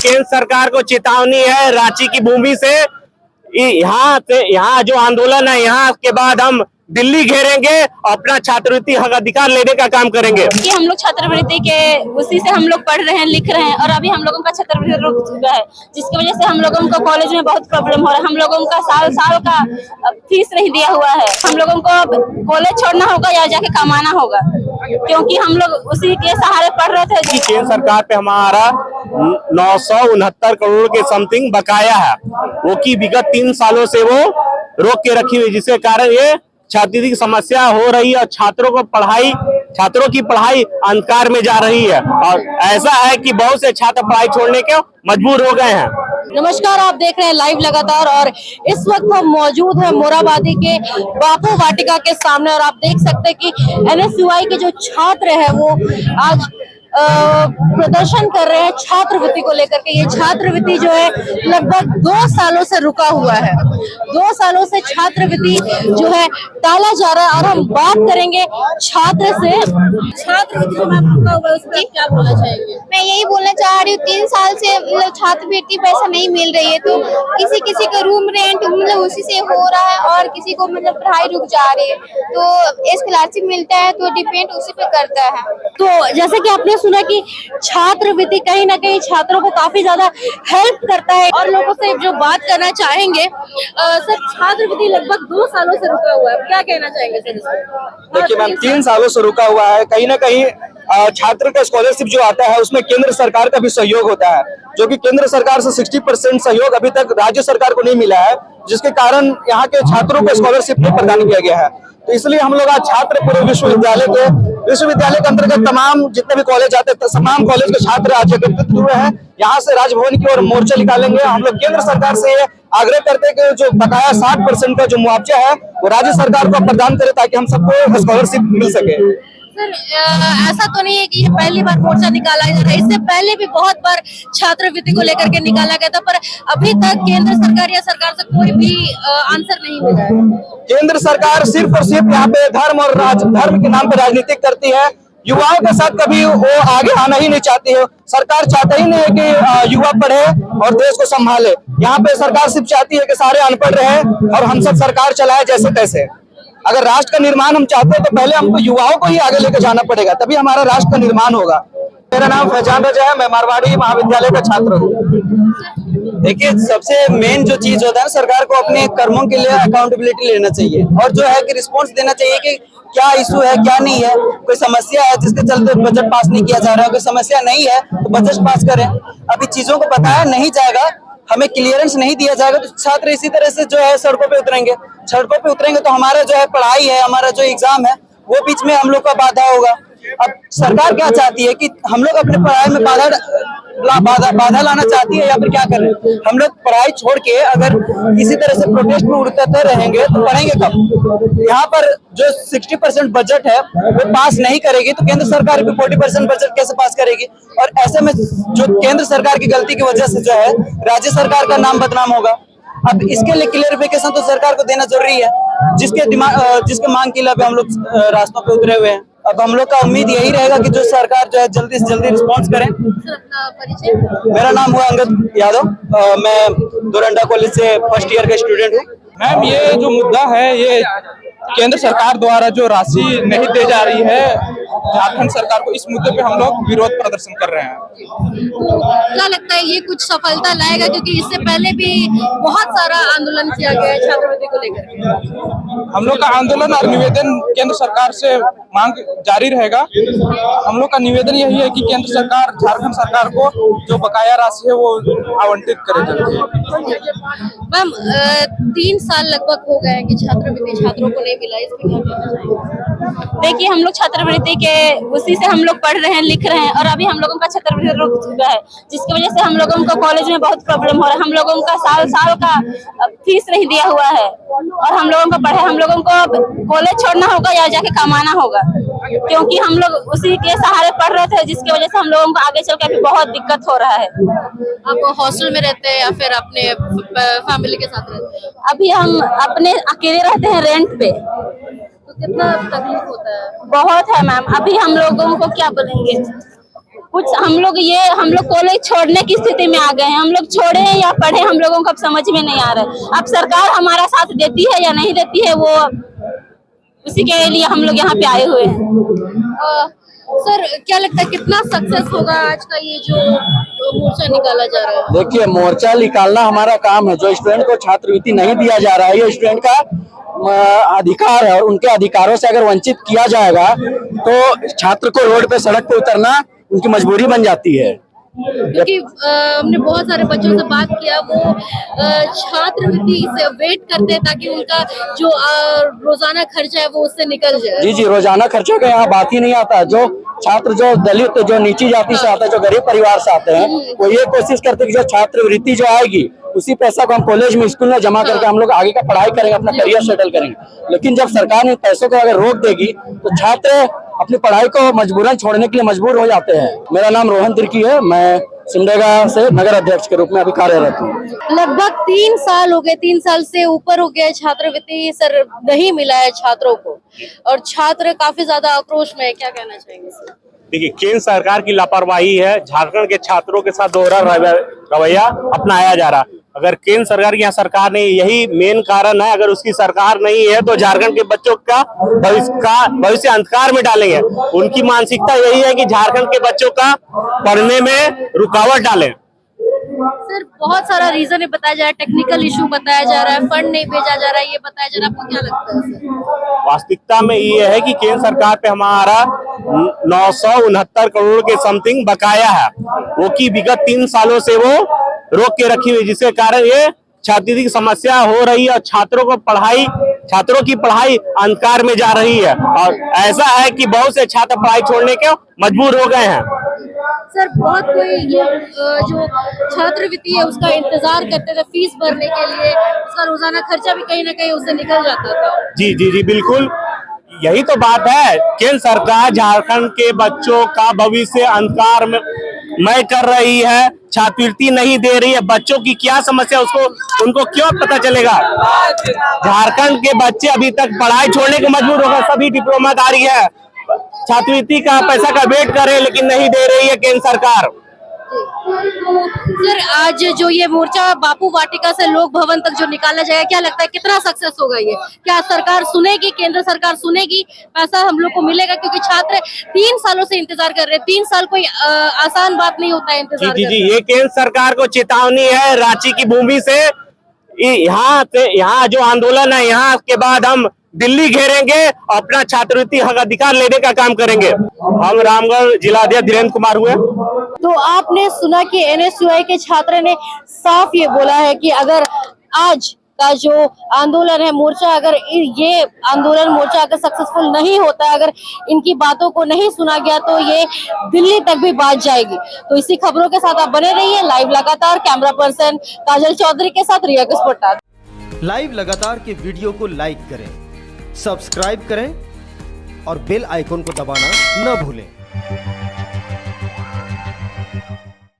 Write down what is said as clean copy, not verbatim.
केंद्र सरकार को चेतावनी है रांची की भूमि से, यहाँ जो आंदोलन है, यहाँ के बाद हम दिल्ली घेरेंगे और अपना छात्रवृत्ति हक अधिकार लेने का काम करेंगे। कि हम लोग छात्रवृत्ति के उसी से हम लोग पढ़ रहे हैं, लिख रहे हैं, और अभी हम लोगों का छात्रवृत्ति रुक चुका है, जिसकी वजह से हम लोगों को कॉलेज में बहुत प्रॉब्लम हो रहा है। हम लोगों का साल का फीस नहीं दिया हुआ है। हम लोगों को कॉलेज छोड़ना होगा या जाके कमाना होगा, क्योंकि हम लोग उसी के सहारे पढ़ रहे थे। केंद्र सरकार पे हमारा 969 करोड़ के समथिंग बकाया है, वो की विगत 3 सालों से वो रोक के रखी हुई, जिसके कारण ये छात्रवृत्ति की समस्या हो रही है और छात्रों की पढ़ाई अंधकार में जा रही है। और ऐसा है कि बहुत से छात्र पढ़ाई छोड़ने के मजबूर हो गए हैं। नमस्कार, आप देख रहे हैं लाइव लगातार, और इस वक्त हम मौजूद हैं मोराबादी के बापू वाटिका के सामने, और आप देख सकते हैं कि एनएसयूआई के जो छात्र हैं वो आज प्रदर्शन कर रहे हैं छात्रवृत्ति को लेकर के। ये छात्रवृत्ति जो है लगभग 2 सालों से रुका हुआ है। 2 सालों से छात्रवृत्ति जो है टाला जा रहा है, और हम बात करेंगे छात्र से। छात्रवृत्ति जो मैम रुका हुआ है उस पर क्या बोलना चाहेंगे? मैं यही बोलना चाह रही हूँ, 3 साल से मतलब छात्रवृत्ति पैसा नहीं मिल रही है, तो किसी का रूम रेंट मतलब उसी से हो रहा है, और किसी को मतलब पढ़ाई रुक जा रही है, तो स्कॉलरशिप मिलता है तो डिपेंड उसी पे करता है। तो जैसे कि आपने सुना कि छात्रवृत्ति कहीं ना कहीं छात्रों को काफी ज्यादा हेल्प करता है, और लोगों से जो बात करना चाहेंगे सर, छात्रवृत्ति लगभग 2 सालों से रुका हुआ है, क्या कहना चाहेंगे सर इसमें? देखिए मैम, 3 सालों से रुका हुआ है। कहीं ना कहीं छात्र का स्कॉलरशिप जो आता है उसमें केंद्र सरकार का भी सहयोग होता है, जो कि केंद्र सरकार से 60% सहयोग अभी तक राज्य सरकार को नहीं मिला है, जिसके कारण यहाँ के छात्रों को स्कॉलरशिप नहीं प्रदान किया गया है। तो इसलिए हम लोग आज छात्र पूरे विश्वविद्यालय के अंतर्गत तमाम जितने भी कॉलेज आते हैं, तमाम कॉलेज के छात्र आज एकत्रित हुए हैं। यहाँ से राजभवन की ओर मोर्चा निकालेंगे। हम लोग केंद्र सरकार से आग्रह करते हैं कि जो बकाया 60% का जो मुआवजा है वो राज्य सरकार को प्रदान करे, ताकि हम सबको स्कॉलरशिप मिल सके। सर, ऐसा तो नहीं है कि ये पहली बार मोर्चा निकाला जा रहा है, इससे पहले भी बहुत बार छात्रवृत्ति को लेकर के निकाला गया था, पर अभी तक केंद्र सरकार या सरकार से कोई भी आंसर नहीं मिला है। केंद्र सरकार सिर्फ और सिर्फ यहाँ पे धर्म के नाम पे राजनीति करती है। युवाओं के साथ कभी वो आगे आना ही नहीं चाहती है। सरकार चाहता ही नहीं है कि युवा पढ़े और देश को संभाले। यहाँ पे सरकार सिर्फ चाहती है कि सारे अनपढ़ रहे और हम सब सरकार चलाए जैसे तैसे। अगर राष्ट्र का निर्माण हम चाहते हैं तो पहले हमको युवाओं को ही आगे लेकर जाना पड़ेगा, तभी हमारा राष्ट्र का निर्माण होगा। मेरा नाम फैजान रजा है, मैं मारवाड़ी महाविद्यालय का छात्र हूँ। देखिए, सबसे मेन जो चीज होता है, सरकार को अपने कर्मों के लिए अकाउंटेबिलिटी लेना चाहिए, और जो है कि रिस्पॉन्स देना चाहिए कि क्या इशू है क्या नहीं है। कोई समस्या है जिसके चलते बजट पास नहीं किया जा रहा है, कोई समस्या नहीं है तो बजट पास करें। अभी चीजों को बताया नहीं जाएगा, हमें क्लियरेंस नहीं दिया जाएगा, तो छात्र इसी तरह से जो है सड़कों पे उतरेंगे तो हमारा जो है पढ़ाई है, हमारा जो एग्जाम है वो बीच में हम लोग का बाधा होगा। अब सरकार क्या चाहती है कि हम लोग अपने पढ़ाई में बाधा लाना चाहती है, या फिर क्या करें? हम लोग पढ़ाई छोड़ के अगर इसी तरह से प्रोटेस्ट में उड़ते रहेंगे तो पढ़ेंगे कब? यहाँ पर जो 60% बजट है वो पास नहीं करेगी तो केंद्र सरकार भी 40% बजट कैसे पास करेगी? और ऐसे में जो केंद्र सरकार की गलती की वजह से जो है राज्य सरकार का नाम बदनाम होगा। अब इसके लिए क्लियरिफिकेशन तो सरकार को देना जरूरी है, जिसके मांग के लिए हम लोग रास्तों पे उतरे हुए हैं। अब हम लोग का उम्मीद यही रहेगा कि जो सरकार जो है जल्दी से जल्दी रिस्पॉन्स करें। मेरा नाम हुआ अंगद यादव, मैं डोरंडा कॉलेज से फर्स्ट ईयर का स्टूडेंट हूँ। मैम, ये जो मुद्दा है, ये केंद्र सरकार द्वारा जो राशि नहीं दी जा रही है झारखंड सरकार को, इस मुद्दे पे हम लोग विरोध प्रदर्शन कर रहे हैं। क्या लगता है ये कुछ सफलता लाएगा? क्योंकि इससे पहले भी बहुत सारा आंदोलन किया गया है छात्रवृत्ति को लेकर। हम लोग का आंदोलन और निवेदन केंद्र सरकार से मांग जारी रहेगा। हम लोग का निवेदन यही है कि केंद्र सरकार झारखंड सरकार को जो बकाया राशि है वो आवंटित करे जल्दी। मैम, 3 साल लगभग हो गए हैं कि छात्रवृत्ति छात्रों को नहीं मिला, इस पे क्या कहना चाहिए? देखिए, हम लोग छात्रवृत्ति के उसी से हम लोग पढ़ रहे हैं, लिख रहे हैं, और अभी हम लोगों का छात्रवृत्ति रुक चुका है, जिसकी वजह से हम लोगों को कॉलेज में बहुत प्रॉब्लम हो रहा है। हम लोगों का साल का फीस नहीं दिया हुआ है, और हम लोगों को कॉलेज छोड़ना होगा या जाके कमाना होगा, क्योंकि हम लोग उसी के सहारे पढ़ रहे थे, जिसकी वजह से हम लोगों को आगे चल के अभी बहुत दिक्कत हो रहा है। आप हॉस्टल में रहते हैं या फिर अपने फैमिली के साथ रहते हैं? अभी हम अपने अकेले रहते हैं रेंट पे। तो कितना तकलीफ होता है? बहुत है मैम। अभी हम लोगों को क्या बोलेंगे, कुछ हम लोग कॉलेज छोड़ने की स्थिति में आ गए हैं। हम लोग छोड़े हैं या पढ़े, हम लोगों को अब समझ में नहीं आ रहा है। अब सरकार हमारा साथ देती है या नहीं देती है, वो उसी के लिए हम लोग यहाँ पे आए हुए हैं। सर क्या लगता है कितना सक्सेस होगा आज का ये जो मोर्चा निकाला जा रहा है? देखिए, मोर्चा निकालना हमारा काम है। जो स्टूडेंट को छात्रवृत्ति नहीं दिया जा रहा है, ये स्टूडेंट का अधिकार है, और उनके अधिकारों से अगर वंचित किया जाएगा तो छात्र को रोड पे, सड़क पे उतरना उनकी मजबूरी बन जाती है। क्योंकि हमने बहुत सारे बच्चों से बात किया, वो छात्रवृत्ति से वेट करते हैं ताकि उनका जो रोजाना खर्चा है वो उससे निकल जाए। जी, रोजाना खर्चे का यहाँ बात ही नहीं आता। जो छात्र जो दलित, जो नीची जाति से आते हैं, जो गरीब परिवार से आते हैं, वो ये कोशिश करते हैं कि जो छात्रवृत्ति जो आएगी उसी पैसा को हम कॉलेज में, स्कूल में जमा करके हम लोग आगे का पढ़ाई करेंगे, अपना करियर सेटल करेंगे। लेकिन जब सरकार इन पैसों को अगर रोक देगी तो छात्र अपनी पढ़ाई को मजबूरन छोड़ने के लिए मजबूर हो जाते हैं। मेरा नाम रोहन तिर्की है, मैं सिमडेगा से नगर अध्यक्ष के रूप में अभी कार्यरत हूँ। लगभग 3 साल हो गए, 3 साल से ऊपर हो गया छात्रवृत्ति सर नहीं मिला है छात्रों को, और छात्र काफी ज्यादा आक्रोश में है। क्या कहना चाहेंगे सर? देखिए, केंद्र सरकार की लापरवाही है। झारखंड के छात्रों के साथ दोहरा रवैया अपनाया जा रहा। अगर केंद्र सरकार की यहाँ सरकार नहीं, यही मेन कारण है। अगर उसकी सरकार नहीं है तो झारखंड के बच्चों का भविष्य अंधकार में डालेंगे। उनकी मानसिकता यही है कि झारखंड के बच्चों का पढ़ने में रुकावट डालें। सर बहुत सारा रीजन है बताया जा रहा है, टेक्निकल इशू बताया जा रहा है, फंड नहीं भेजा जा रहा है, ये बताया जा रहा है। आपको क्या लगता है सर? वास्तविकता में ये है कि केंद्र सरकार पे हमारा 969 करोड़ के समथिंग बकाया है, वो की विगत 3 सालों से वो रोक के रखी हुई, जिसके कारण ये छात्रवृत्ति की समस्या हो रही है और छात्रों की पढ़ाई अंधकार में जा रही है। और ऐसा है कि बहुत से छात्र पढ़ाई छोड़ने के मजबूर हो गए हैं। सर बहुत कोई जो छात्रवृत्ति है उसका इंतजार करते थे फीस भरने के लिए, उसका रोजाना खर्चा भी कहीं ना कहीं उससे निकल जाता था। जी बिल्कुल, यही तो बात है। केंद्र सरकार झारखंड के बच्चों का भविष्य अंधकार में कर रही है, छात्रवृत्ति नहीं दे रही है। बच्चों की क्या समस्या उनको क्यों पता चलेगा? झारखंड के बच्चे अभी तक पढ़ाई छोड़ने को मजबूर हो गए। सभी डिप्लोमाधारी है, छात्रवृत्ति का पैसा का वेट कर रहे हैं, लेकिन नहीं दे रही है केंद्र सरकार। सर आज जो ये मोर्चा बापू वाटिका से लोक भवन तक जो निकाला जाएगा, क्या लगता है कितना सक्सेस होगा ये? क्या सरकार सुनेगी, केंद्र सरकार सुनेगी, पैसा हम लोग को मिलेगा? क्योंकि छात्र 3 सालों से इंतजार कर रहे हैं। 3 साल कोई आसान बात नहीं होता है इंतजार करना। जी, ये केंद्र सरकार को चेतावनी है। रांची की भूमि से यहाँ जो आंदोलन है, यहाँ के बाद हम दिल्ली घेरेंगे, अपना छात्रवृत्ति हक अधिकार लेने का काम करेंगे। हम रामगढ़ जिलाध्यक्ष धीरेन्द्र कुमार हुए। तो आपने सुना कि NSUI के छात्र ने साफ ये बोला है कि अगर आज का जो आंदोलन है, मोर्चा, अगर ये आंदोलन मोर्चा अगर सक्सेसफुल नहीं होता, अगर इनकी बातों को नहीं सुना गया तो ये दिल्ली तक भी बात जाएगी। तो इसी खबरों के साथ आप बने रहिए लाइव लगातार। कैमरा पर्सन काजल चौधरी के साथ रिया किस्पोटा। लाइव लगातार के वीडियो को लाइक करें, सब्सक्राइब करें और बेल आइकन को दबाना न भूलें।